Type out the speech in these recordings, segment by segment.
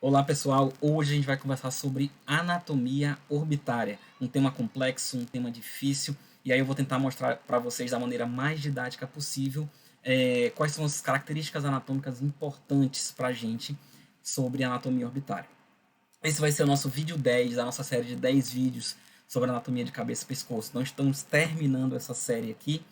Olá pessoal, hoje a gente vai conversar sobre anatomia orbitária, um tema complexo, um tema difícil, e aí eu vou tentar mostrar para vocês da maneira mais didática possível quais são as características anatômicas importantes para a gente sobre anatomia orbitária. Esse vai ser o nosso vídeo 10 da nossa série de 10 vídeos sobre anatomia de cabeça e pescoço. Nós estamos terminando essa série aqui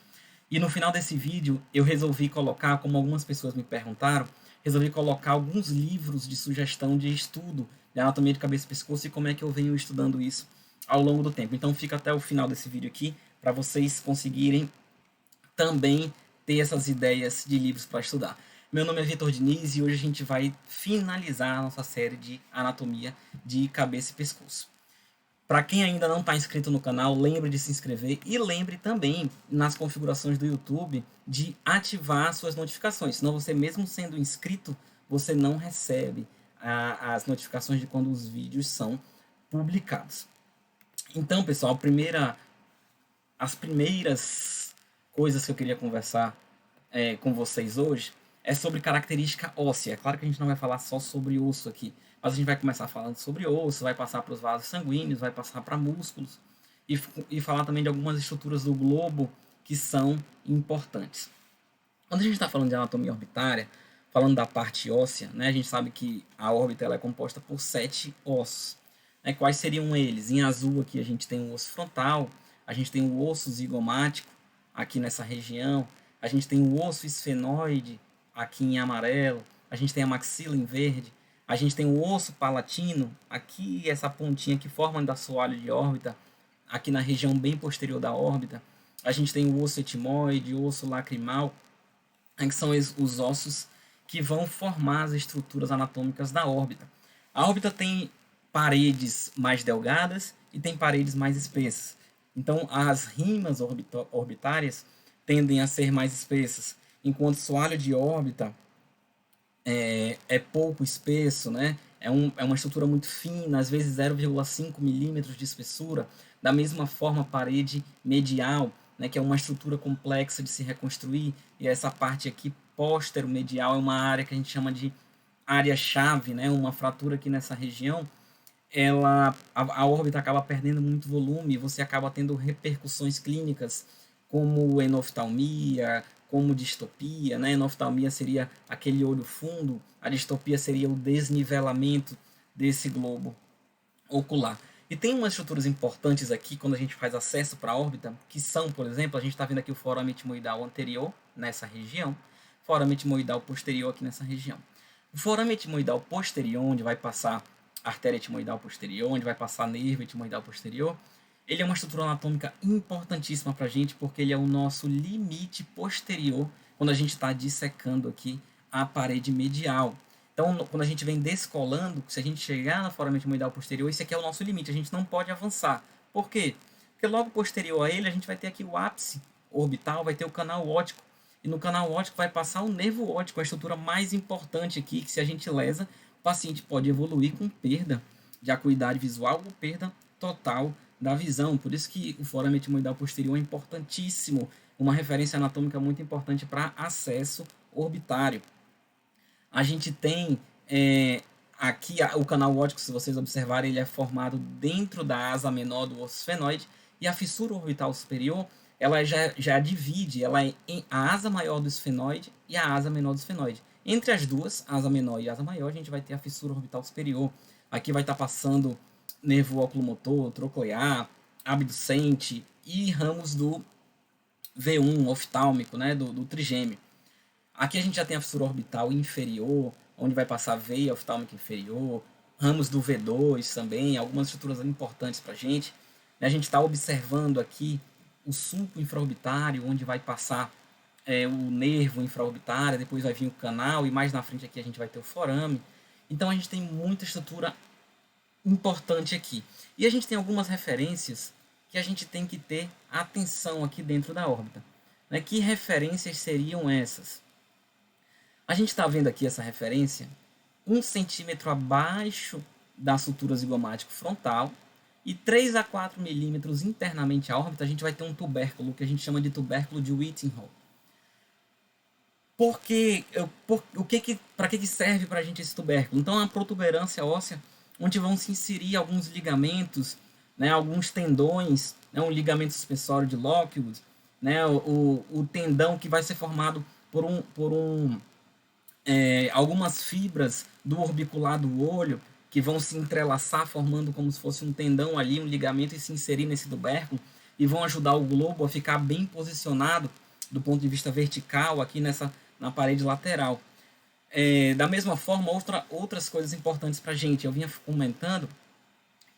e no final desse vídeo eu resolvi colocar, como algumas pessoas me perguntaram, resolvi colocar alguns livros de sugestão de estudo de anatomia de cabeça e pescoço e como é que eu venho estudando isso ao longo do tempo. Então fica até o final desse vídeo aqui para vocês conseguirem também ter essas ideias de livros para estudar. Meu nome é Vitor Diniz e hoje a gente vai finalizar a nossa série de anatomia de cabeça e pescoço. Para quem ainda não está inscrito no canal, lembre de se inscrever e lembre também nas configurações do YouTube de ativar suas notificações. Senão você mesmo sendo inscrito, você não recebe as notificações de quando os vídeos são publicados. Então, pessoal, as primeiras coisas que eu queria conversar com vocês hoje é sobre característica óssea. É claro que a gente não vai falar só sobre osso aqui, mas a gente vai começar falando sobre osso, vai passar para os vasos sanguíneos, vai passar para músculos e falar também de algumas estruturas do globo que são importantes. Quando a gente está falando de anatomia orbitária, falando da parte óssea, né, a gente sabe que a órbita ela é composta por 7 ossos. Né, quais seriam eles? Em azul aqui a gente tem o osso frontal, a gente tem o osso zigomático aqui nessa região, a gente tem o osso esfenoide aqui em amarelo, a gente tem a maxila em verde, a gente tem o osso palatino, aqui essa pontinha que forma o assoalho de órbita, aqui na região bem posterior da órbita, a gente tem o osso etimoide, o osso lacrimal, que são os ossos que vão formar as estruturas anatômicas da órbita. A órbita tem paredes mais delgadas e tem paredes mais espessas. Então, as rimas orbitárias tendem a ser mais espessas, enquanto o soalho de órbita é pouco espesso, né? É uma estrutura muito fina, às vezes 0,5 milímetros de espessura. Da mesma forma, a parede medial, né, que é uma estrutura complexa de se reconstruir, e essa parte aqui, póstero-medial, é uma área que a gente chama de área-chave, né, uma fratura aqui nessa região, a órbita acaba perdendo muito volume e você acaba tendo repercussões clínicas como enoftalmia, como distopia, né? Enoftalmia seria aquele olho fundo, a distopia seria o desnivelamento desse globo ocular. E tem umas estruturas importantes aqui quando a gente faz acesso para a órbita, que são, por exemplo, a gente está vendo aqui o forame etimoidal anterior nessa região, forame etimoidal posterior aqui nessa região. O forame etimoidal posterior, onde vai passar a artéria etimoidal posterior, onde vai passar nervo etimoidal posterior, ele é uma estrutura anatômica importantíssima para a gente, porque ele é o nosso limite posterior quando a gente está dissecando aqui a parede medial. Então, quando a gente vem descolando, se a gente chegar na forama etimoidal posterior, esse aqui é o nosso limite, a gente não pode avançar. Por quê? Porque logo posterior a ele, a gente vai ter aqui o ápice orbital, vai ter o canal óptico, e no canal óptico vai passar o nervo óptico, a estrutura mais importante aqui, que se a gente lesa, o paciente pode evoluir com perda de acuidade visual ou perda total da visão. Por isso que o forame etimoidal posterior é importantíssimo, uma referência anatômica muito importante para acesso orbitário. A gente tem aqui o canal óptico, se vocês observarem, ele é formado dentro da asa menor do osso esfenoide, e a fissura orbital superior, ela já divide, ela é a asa maior do esfenoide e a asa menor do esfenoide. Entre as duas, asa menor e asa maior, a gente vai ter a fissura orbital superior. Aqui vai estar passando nervo oculomotor, troclear, abducente e ramos do V1 oftálmico, né, do trigêmeo. Aqui a gente já tem a fissura orbital inferior, onde vai passar a veia oftálmica inferior, ramos do V2 também, algumas estruturas importantes para a gente. A gente está observando aqui o sulco infraorbitário, onde vai passar o nervo infraorbitário, depois vai vir o canal, e mais na frente aqui a gente vai ter o forame. Então a gente tem muita estrutura importante aqui. E a gente tem algumas referências que a gente tem que ter atenção aqui dentro da órbita. Né? Que referências seriam essas? A gente está vendo aqui essa referência 1 centímetro abaixo da sutura zigomático frontal e 3 a 4 milímetros internamente à órbita, a gente vai ter um tubérculo que a gente chama de tubérculo de Whittingham. Porque, para que serve para a gente esse tubérculo? Então, a protuberância óssea, onde vão se inserir alguns ligamentos, né, alguns tendões, né, um ligamento suspensório de Lockwood, né, o tendão que vai ser formado por algumas fibras do orbicular do olho, que vão se entrelaçar, formando como se fosse um tendão ali, um ligamento, e se inserir nesse tubérculo, e vão ajudar o globo a ficar bem posicionado do ponto de vista vertical aqui na parede lateral. Da mesma forma, outras coisas importantes para a gente. Eu vinha comentando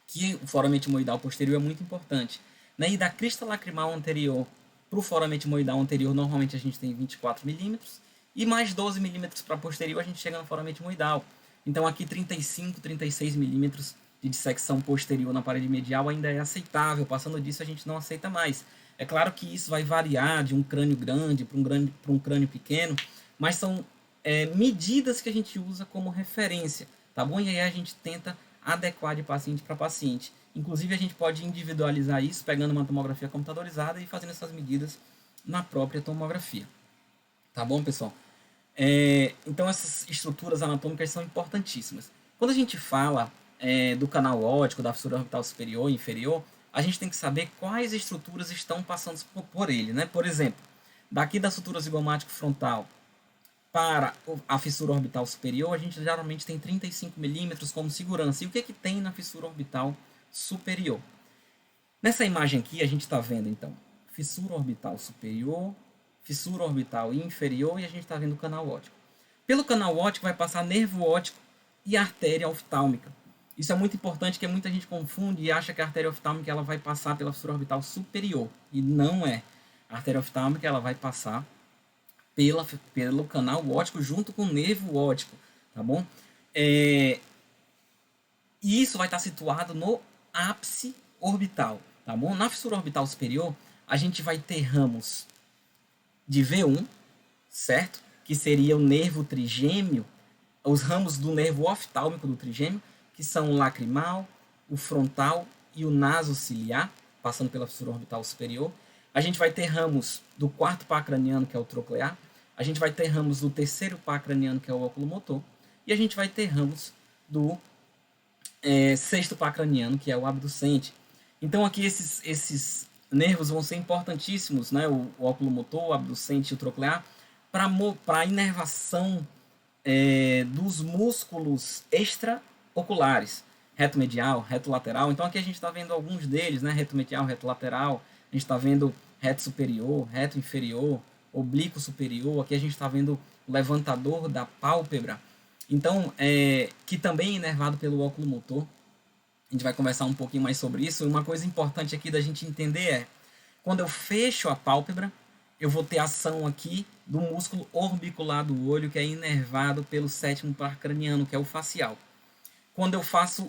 que o foramen etimoidal posterior é muito importante. Né? E da crista lacrimal anterior para o foramen etimoidal anterior, normalmente a gente tem 24 milímetros, e mais 12 milímetros para posterior a gente chega no foramen etimoidal. Então aqui 35, 36 milímetros de dissecção posterior na parede medial ainda é aceitável. Passando disso a gente não aceita mais. É claro que isso vai variar de um crânio grande para um crânio pequeno, mas são medidas que a gente usa como referência, tá bom? E aí a gente tenta adequar de paciente para paciente. Inclusive a gente pode individualizar isso pegando uma tomografia computadorizada e fazendo essas medidas na própria tomografia. Tá bom, pessoal? Então essas estruturas anatômicas são importantíssimas. Quando a gente fala do canal óptico, da fissura orbital superior e inferior, a gente tem que saber quais estruturas estão passando por ele, né? Por exemplo, daqui da sutura zigomático frontal para a fissura orbital superior, a gente geralmente tem 35 milímetros como segurança. E o que tem na fissura orbital superior? Nessa imagem aqui, a gente está vendo, então, fissura orbital superior, fissura orbital inferior, e a gente está vendo o canal óptico. Pelo canal óptico vai passar nervo óptico e artéria oftálmica. Isso é muito importante, porque muita gente confunde e acha que a artéria oftálmica ela vai passar pela fissura orbital superior. E não é. A artéria oftálmica ela vai passar pelo canal óptico junto com o nervo óptico, tá bom? E isso vai estar situado no ápice orbital, tá bom? Na fissura orbital superior, a gente vai ter ramos de V1, certo? Que seria o nervo trigêmeo, os ramos do nervo oftálmico do trigêmeo, que são o lacrimal, o frontal e o nasociliar, passando pela fissura orbital superior. A gente vai ter ramos do quarto par craniano, que é o troclear. A gente vai ter ramos do terceiro par craniano, que é o oculomotor. E a gente vai ter ramos do sexto par craniano, que é o abducente. Então aqui esses nervos vão ser importantíssimos, né? O oculomotor, o abducente e o troclear, para a inervação dos músculos extraoculares, reto medial, reto lateral. Então aqui a gente está vendo alguns deles, né? Reto medial, reto lateral. A gente está vendo reto superior, reto inferior, oblíquo superior. Aqui a gente está vendo o levantador da pálpebra. Então, que também é inervado pelo oculomotor. A gente vai conversar um pouquinho mais sobre isso. Uma coisa importante aqui da gente entender quando eu fecho a pálpebra, eu vou ter ação aqui do músculo orbicular do olho, que é inervado pelo sétimo par craniano, que é o facial. Quando eu faço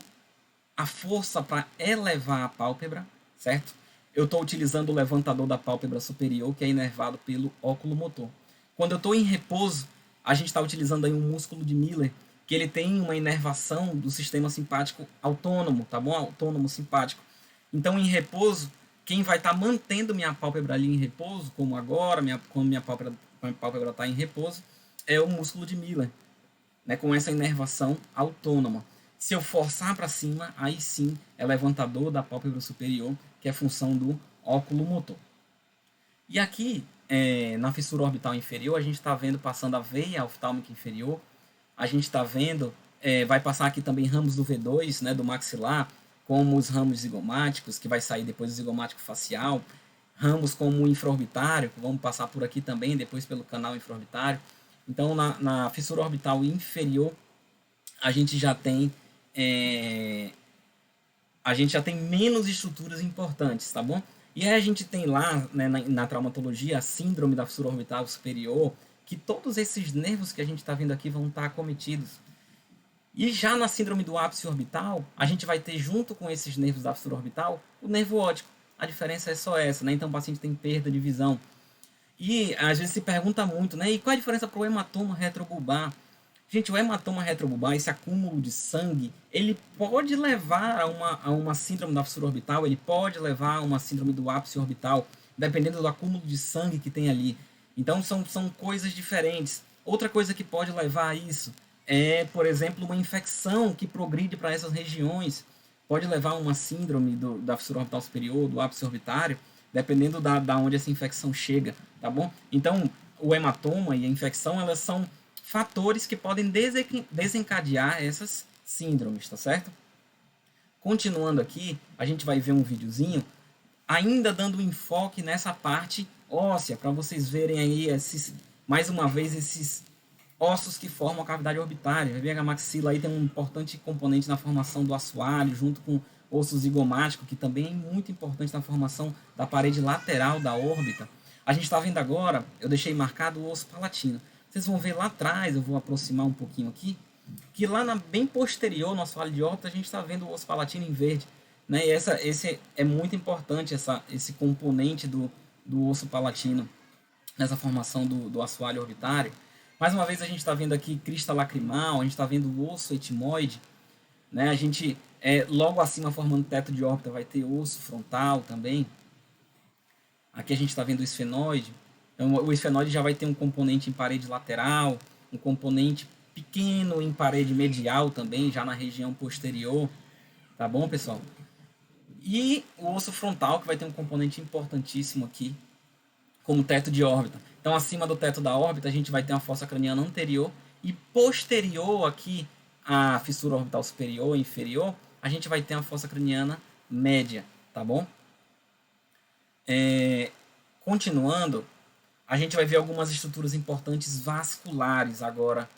a força para elevar a pálpebra, certo? Eu estou utilizando o levantador da pálpebra superior, que é inervado pelo óculomotor. Quando eu estou em repouso, a gente está utilizando aí um músculo de Miller, que ele tem uma inervação do sistema simpático autônomo, tá bom? Autônomo simpático. Então, em repouso, quem vai estar mantendo minha pálpebra ali em repouso, como agora, quando minha pálpebra está em repouso, é o músculo de Miller, né? Com essa inervação autônoma. Se eu forçar para cima, aí sim é levantador da pálpebra superior, que é função do óculo motor. E aqui, na fissura orbital inferior, a gente está vendo passando a veia oftálmica inferior. A gente está vendo, vai passar aqui também ramos do V2, né, do maxilar, como os ramos zigomáticos, que vai sair depois do zigomático facial. Ramos como o infraorbitário, que vamos passar por aqui também, depois pelo canal infraorbitário. Então, na fissura orbital inferior, a gente já tem menos estruturas importantes, tá bom? E aí a gente tem lá, né, na traumatologia, a síndrome da fissura orbital superior, que todos esses nervos que a gente está vendo aqui vão estar acometidos. E já na síndrome do ápice orbital, a gente vai ter junto com esses nervos da fissura orbital o nervo óptico. A diferença é só essa, né? Então o paciente tem perda de visão. E às vezes se pergunta muito, né? E qual a diferença para o hematoma retrobulbar? Gente, o hematoma retrobulbar, esse acúmulo de sangue, ele pode levar a uma síndrome da fissura orbital, ele pode levar a uma síndrome do ápice orbital, dependendo do acúmulo de sangue que tem ali. Então são coisas diferentes. Outra coisa que pode levar a isso é, por exemplo, uma infecção que progride para essas regiões. Pode levar a uma síndrome da fissura orbital superior, do ápice orbitário, dependendo da onde essa infecção chega, tá bom? Então, o hematoma e a infecção, elas são fatores que podem desencadear essas síndromes, tá certo? Continuando aqui, a gente vai ver um videozinho ainda dando enfoque nessa parte óssea, para vocês verem aí mais uma vez esses ossos que formam a cavidade orbitária. Vai ver que a maxila aí tem um importante componente na formação do assoalho, junto com o osso zigomático, que também é muito importante na formação da parede lateral da órbita. A gente está vendo agora, eu deixei marcado o osso palatino. Vocês vão ver lá atrás, eu vou aproximar um pouquinho aqui, que lá bem posterior, no assoalho de órbita, a gente está vendo o osso palatino em verde. Né? E esse é muito importante, esse componente do osso palatino nessa formação do assoalho orbitário. Mais uma vez a gente está vendo aqui crista lacrimal, a gente está vendo o osso etimoide, né? A gente, logo acima, formando teto de órbita, vai ter osso frontal também. Aqui a gente está vendo o esfenoide. Então, o esfenoide já vai ter um componente em parede lateral, um componente pequeno em parede medial também, já na região posterior. Tá bom, pessoal? E o osso frontal, que vai ter um componente importantíssimo aqui, como teto de órbita. Então, acima do teto da órbita, a gente vai ter uma fossa craniana anterior e posterior aqui à fissura orbital superior e inferior, a gente vai ter uma fossa craniana média, tá bom? Continuando, a gente vai ver algumas estruturas importantes vasculares agora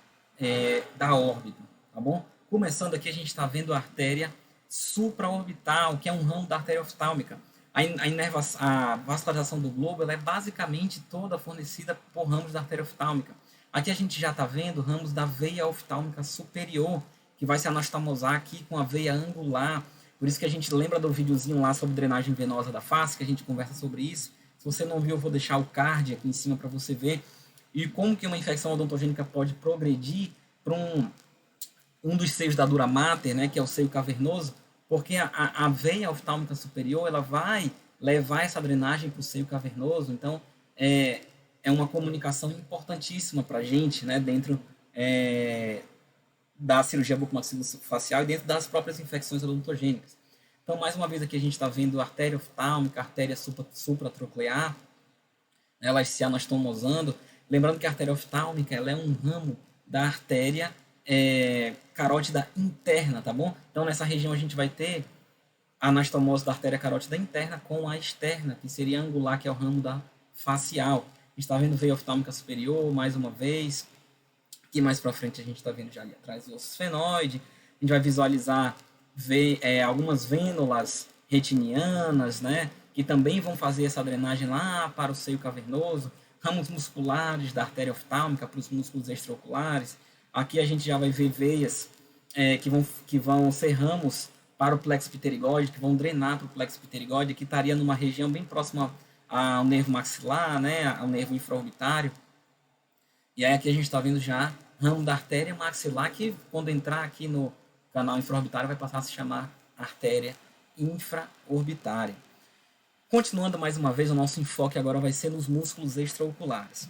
da órbita, tá bom? Começando aqui, a gente está vendo a artéria supraorbital, que é um ramo da artéria oftálmica. A vascularização do globo ela é basicamente toda fornecida por ramos da artéria oftálmica. Aqui a gente já está vendo ramos da veia oftálmica superior, que vai se anastomosar aqui com a veia angular. Por isso que a gente lembra do videozinho lá sobre drenagem venosa da face, que a gente conversa sobre isso. Se você não viu, eu vou deixar o card aqui em cima para você ver. E como que uma infecção odontogênica pode progredir para um dos seios da dura mater, né, que é o seio cavernoso, porque a veia oftálmica superior ela vai levar essa drenagem para o seio cavernoso. Então, é uma comunicação importantíssima para a gente, né, dentro da cirurgia bucomaxilofacial e dentro das próprias infecções odontogênicas. Então, mais uma vez aqui a gente está vendo a artéria oftálmica, a artéria supratroclear, elas se anastomosando. Lembrando que a artéria oftálmica ela é um ramo da artéria carótida interna, tá bom? Então, nessa região a gente vai ter a anastomose da artéria carótida interna com a externa, que seria angular, que é o ramo da facial. A gente está vendo veia oftálmica superior, mais uma vez. Aqui mais para frente a gente está vendo já ali atrás o osso esfenoide. A gente vai visualizar algumas vênulas retinianas, né? Que também vão fazer essa drenagem lá para o seio cavernoso. Ramos musculares da artéria oftálmica para os músculos extraoculares. Aqui a gente já vai ver veias que vão ser ramos para o plexo pterigóide, que vão drenar para o plexo pterigóide, que estaria numa região bem próxima ao nervo maxilar, né, ao nervo infraorbitário. E aí aqui a gente está vendo já ramo da artéria maxilar, que quando entrar aqui no canal infraorbitário vai passar a se chamar artéria infraorbitária. Continuando mais uma vez, o nosso enfoque agora vai ser nos músculos extraoculares.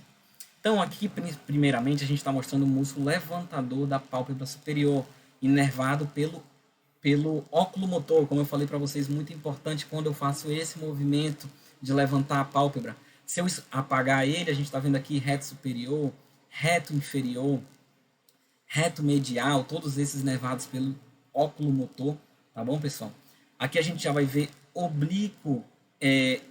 Então, aqui, primeiramente, a gente está mostrando o músculo levantador da pálpebra superior, inervado pelo óculo motor, como eu falei para vocês, muito importante quando eu faço esse movimento de levantar a pálpebra. Se eu apagar ele, a gente está vendo aqui reto superior, reto inferior, reto medial, todos esses inervados pelo óculo motor, tá bom, pessoal? Aqui a gente já vai ver oblíquo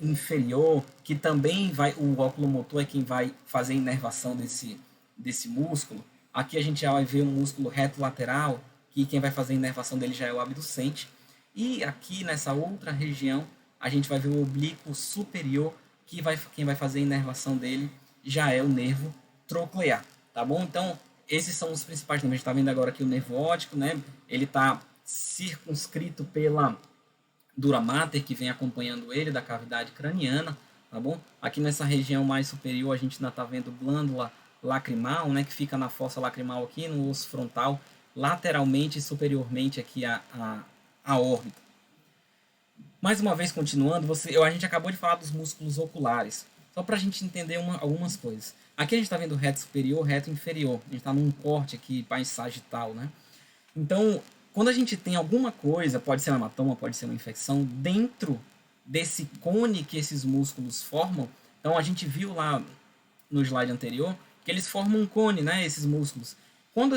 inferior, que também o óculo motor é quem vai fazer a inervação desse músculo. Aqui a gente já vai ver um músculo reto lateral, que quem vai fazer a inervação dele já é o abducente. E aqui nessa outra região, a gente vai ver o oblíquo superior, que quem vai fazer a inervação dele já é o nervo troclear, tá bom? Então, esses são os principais nervos. A gente está vendo agora aqui o nervo óptico, né? Ele está circunscrito pela dura mater, que vem acompanhando ele, da cavidade craniana, tá bom? Aqui nessa região mais superior, a gente ainda está vendo glândula lacrimal, né? Que fica na fossa lacrimal aqui, no osso frontal, lateralmente e superiormente aqui a órbita. Mais uma vez, continuando, a gente acabou de falar dos músculos oculares. Só para a gente entender algumas coisas. Aqui a gente está vendo reto superior, reto inferior. A gente está num corte aqui mais sagital, né? Então, quando a gente tem alguma coisa, pode ser um hematoma, pode ser uma infecção, dentro desse cone que esses músculos formam, então a gente viu lá no slide anterior que eles formam um cone, né, esses músculos. Quando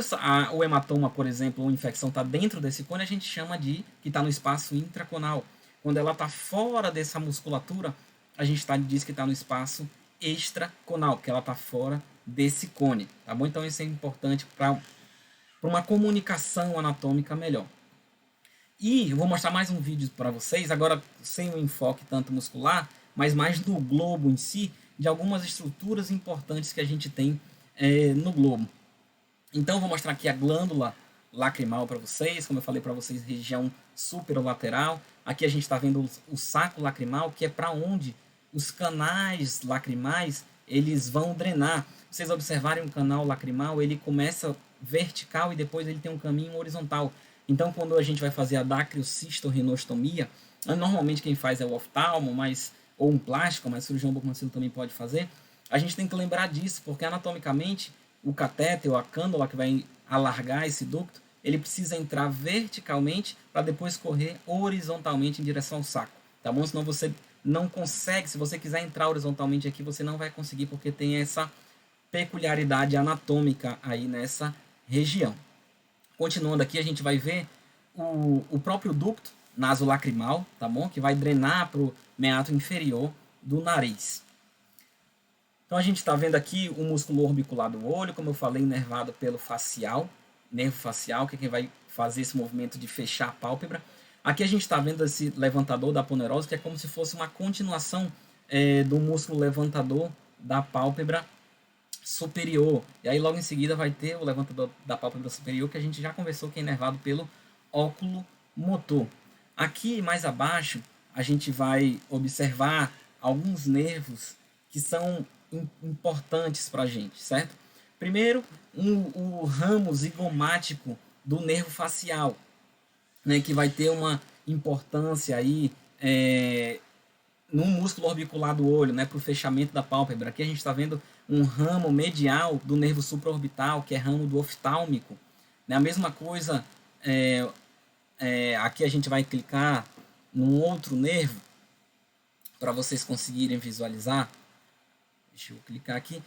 o hematoma, por exemplo, ou infecção está dentro desse cone, a gente chama de que está no espaço intraconal. Quando ela está fora dessa musculatura, a gente diz que está no espaço extraconal, que ela está fora desse cone, tá bom? Então isso é importante para uma comunicação anatômica melhor. E eu vou mostrar mais um vídeo para vocês, agora sem o enfoque tanto muscular, mas mais do globo em si, de algumas estruturas importantes que a gente tem no globo. Então, eu vou mostrar aqui a glândula lacrimal para vocês, como eu falei para vocês, região superolateral. Aqui a gente está vendo o saco lacrimal, que é para onde os canais lacrimais eles vão drenar. Vocês observarem o canal lacrimal, ele começa vertical e depois ele tem um caminho horizontal. Então, quando a gente vai fazer a dacriocistorenostomia, normalmente quem faz é o oftalmo, ou um plástico, mas cirurgião bucomaxilo também pode fazer. A gente tem que lembrar disso, porque anatomicamente o catéter ou a cânula que vai alargar esse ducto, ele precisa entrar verticalmente para depois correr horizontalmente em direção ao saco, tá bom? Senão você não consegue, se você quiser entrar horizontalmente aqui, você não vai conseguir porque tem essa peculiaridade anatômica aí nessa região. Continuando aqui, a gente vai ver o próprio ducto nasolacrimal, tá bom? Que vai drenar para o meato inferior do nariz. Então a gente está vendo aqui o músculo orbicular do olho, como eu falei, inervado pelo facial, nervo facial, que é quem vai fazer esse movimento de fechar a pálpebra. Aqui a gente está vendo esse levantador da aponeurose, que é como se fosse uma continuação do músculo levantador da pálpebra superior. E aí logo em seguida vai ter o levantador da pálpebra superior, que a gente já conversou, que é inervado pelo óculo motor. Aqui mais abaixo a gente vai observar alguns nervos que são importantes para a gente, certo? Primeiro, o ramo zigomático do nervo facial, né, que vai ter uma importância aí no músculo orbicular do olho, né, para o fechamento da pálpebra. Aqui a gente está vendo um ramo medial do nervo supraorbital, que é ramo do oftálmico. Né? A mesma coisa, aqui a gente vai clicar num outro nervo, para vocês conseguirem visualizar. Deixa eu clicar aqui.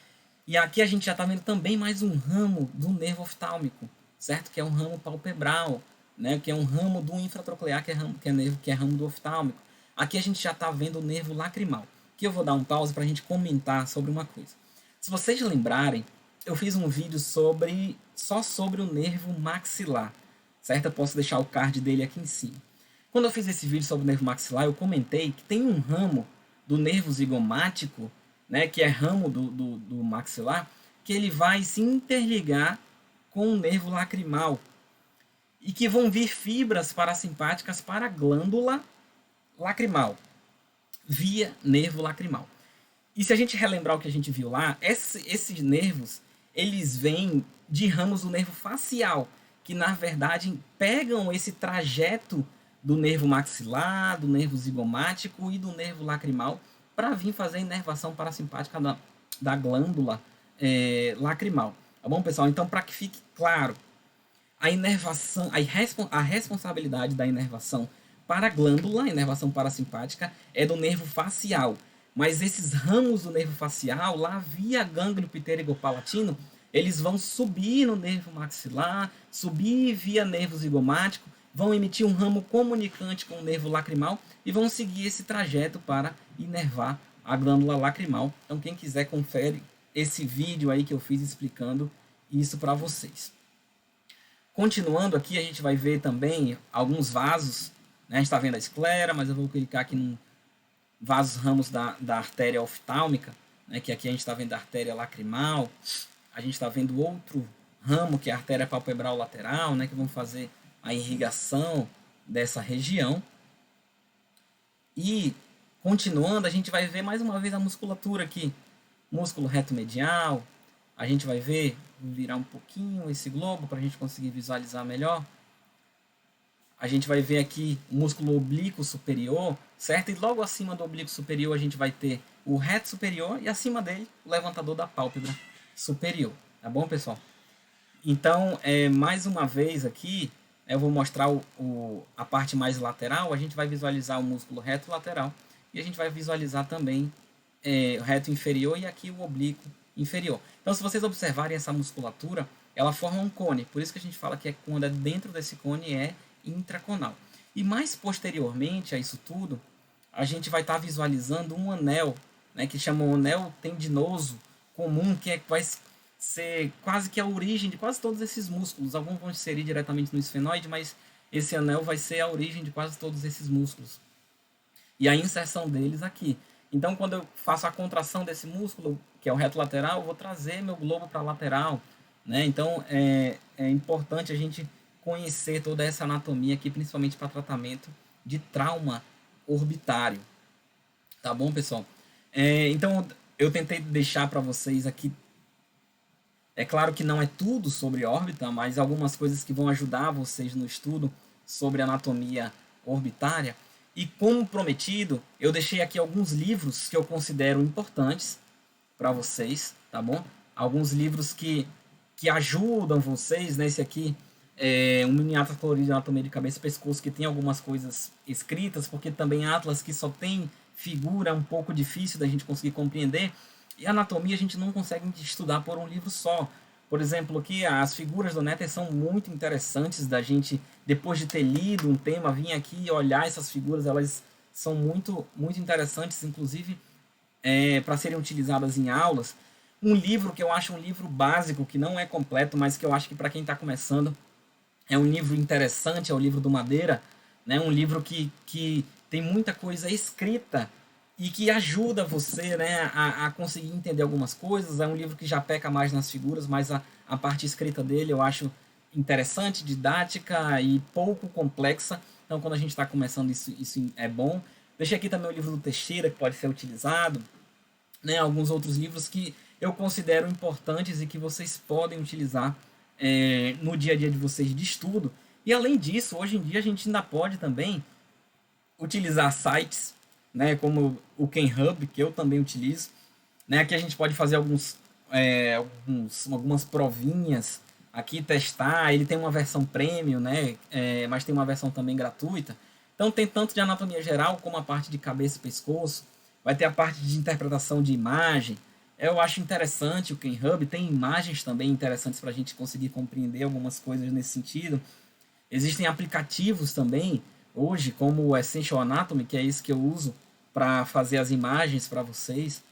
E aqui a gente já está vendo também mais um ramo do nervo oftálmico, certo? Que é um ramo palpebral, né? Que é um ramo do infratroclear, que é ramo do oftálmico. Aqui a gente já está vendo o nervo lacrimal. Aqui eu vou dar um pause para a gente comentar sobre uma coisa. Se vocês lembrarem, eu fiz um vídeo só sobre o nervo maxilar, certo? Eu posso deixar o card dele aqui em cima. Quando eu fiz esse vídeo sobre o nervo maxilar, eu comentei que tem um ramo do nervo zigomático, né, que é ramo do maxilar, que ele vai se interligar com o nervo lacrimal e que vão vir fibras parasimpáticas para a glândula lacrimal, via nervo lacrimal. E se a gente relembrar o que a gente viu lá, esses nervos, eles vêm de ramos do nervo facial, que na verdade pegam esse trajeto do nervo maxilar, do nervo zigomático e do nervo lacrimal para vir fazer a inervação parasimpática da glândula lacrimal. Tá bom, pessoal? Então, para que fique claro, a inervação, a responsabilidade da inervação para a glândula, a inervação parasimpática, é do nervo facial. Mas esses ramos do nervo facial, lá via gânglio pterigopalatino, eles vão subir no nervo maxilar, subir via nervo zigomático, vão emitir um ramo comunicante com o nervo lacrimal e vão seguir esse trajeto para inervar a glândula lacrimal. Então, quem quiser, confere esse vídeo aí que eu fiz explicando isso para vocês. Continuando aqui, a gente vai ver também alguns vasos, né? A gente está vendo a esclera, mas eu vou clicar aqui em vasos ramos da artéria oftálmica, né? Que aqui a gente está vendo a artéria lacrimal. A gente está vendo outro ramo, que é a artéria palpebral lateral, né? Que vão fazer a irrigação dessa região. E, continuando, a gente vai ver mais uma vez a musculatura aqui. Músculo reto medial. A gente vai ver, vou virar um pouquinho esse globo para a gente conseguir visualizar melhor. A gente vai ver aqui o músculo oblíquo superior, certo? E logo acima do oblíquo superior a gente vai ter o reto superior e acima dele o levantador da pálpebra superior. Tá bom, pessoal? Então, mais uma vez aqui, eu vou mostrar a parte mais lateral. A gente vai visualizar o músculo reto lateral e a gente vai visualizar também o reto inferior e aqui o oblíquo inferior. Então, se vocês observarem essa musculatura, ela forma um cone. Por isso que a gente fala que quando é dentro desse cone é intraconal. E mais posteriormente a isso tudo, a gente vai estar visualizando um anel, né, que chama o anel tendinoso comum, que vai ser quase que a origem de quase todos esses músculos. Alguns vão inserir diretamente no esfenoide, mas esse anel vai ser a origem de quase todos esses músculos. E a inserção deles aqui. Então, quando eu faço a contração desse músculo, que é o reto lateral, eu vou trazer meu globo para a lateral. Né? Então, é importante a gente conhecer toda essa anatomia aqui, principalmente para tratamento de trauma orbitário. Tá bom, pessoal? Então, eu tentei deixar para vocês aqui. É claro que não é tudo sobre órbita, mas algumas coisas que vão ajudar vocês no estudo sobre anatomia orbitária. E como prometido, eu deixei aqui alguns livros que eu considero importantes para vocês, tá bom? Alguns livros que ajudam vocês, né? Esse aqui é um mini atlas colorido de anatomia de cabeça e pescoço, que tem algumas coisas escritas, porque também atlas que só tem figura é um pouco difícil da gente conseguir compreender. E anatomia a gente não consegue estudar por um livro só. Por exemplo, aqui as figuras do Netter são muito interessantes da gente, depois de ter lido um tema, vir aqui e olhar essas figuras, elas são muito, muito interessantes, inclusive para serem utilizadas em aulas. Um livro que eu acho um livro básico, que não é completo, mas que eu acho que para quem está começando é um livro interessante, é o livro do Madeira, né? Um livro que tem muita coisa escrita e que ajuda você, né, a conseguir entender algumas coisas. É um livro que já peca mais nas figuras, mas a parte escrita dele eu acho interessante, didática e pouco complexa. Então, quando a gente está começando, isso é bom. Deixei aqui também o livro do Teixeira, que pode ser utilizado, né? Alguns outros livros que eu considero importantes e que vocês podem utilizar no dia a dia de vocês de estudo. E além disso, hoje em dia a gente ainda pode também utilizar sites, né, como o KenHub, que eu também utilizo, né? Aqui a gente pode fazer algumas provinhas aqui, testar. Ele tem uma versão premium, né? Mas tem uma versão também gratuita. Então tem tanto de anatomia geral como a parte de cabeça e pescoço. Vai ter a parte de interpretação de imagem. Eu acho interessante o KenHub. Tem imagens também interessantes para a gente conseguir compreender algumas coisas nesse sentido. Existem aplicativos também hoje, como o Essential Anatomy, que é esse que eu uso para fazer as imagens para vocês,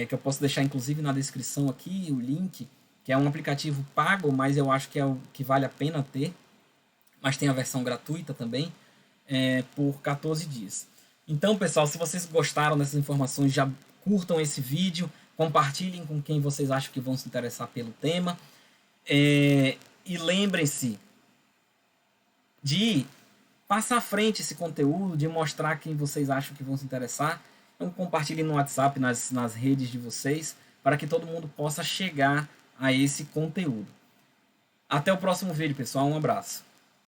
que eu posso deixar inclusive na descrição aqui o link, que é um aplicativo pago, mas eu acho que é o que vale a pena ter, mas tem a versão gratuita também, por 14 dias. Então, pessoal, se vocês gostaram dessas informações, já curtam esse vídeo, compartilhem com quem vocês acham que vão se interessar pelo tema, e lembrem-se de passar à frente esse conteúdo, de mostrar quem vocês acham que vão se interessar. Então compartilhem no WhatsApp, nas redes de vocês, para que todo mundo possa chegar a esse conteúdo. Até o próximo vídeo, pessoal. Um abraço.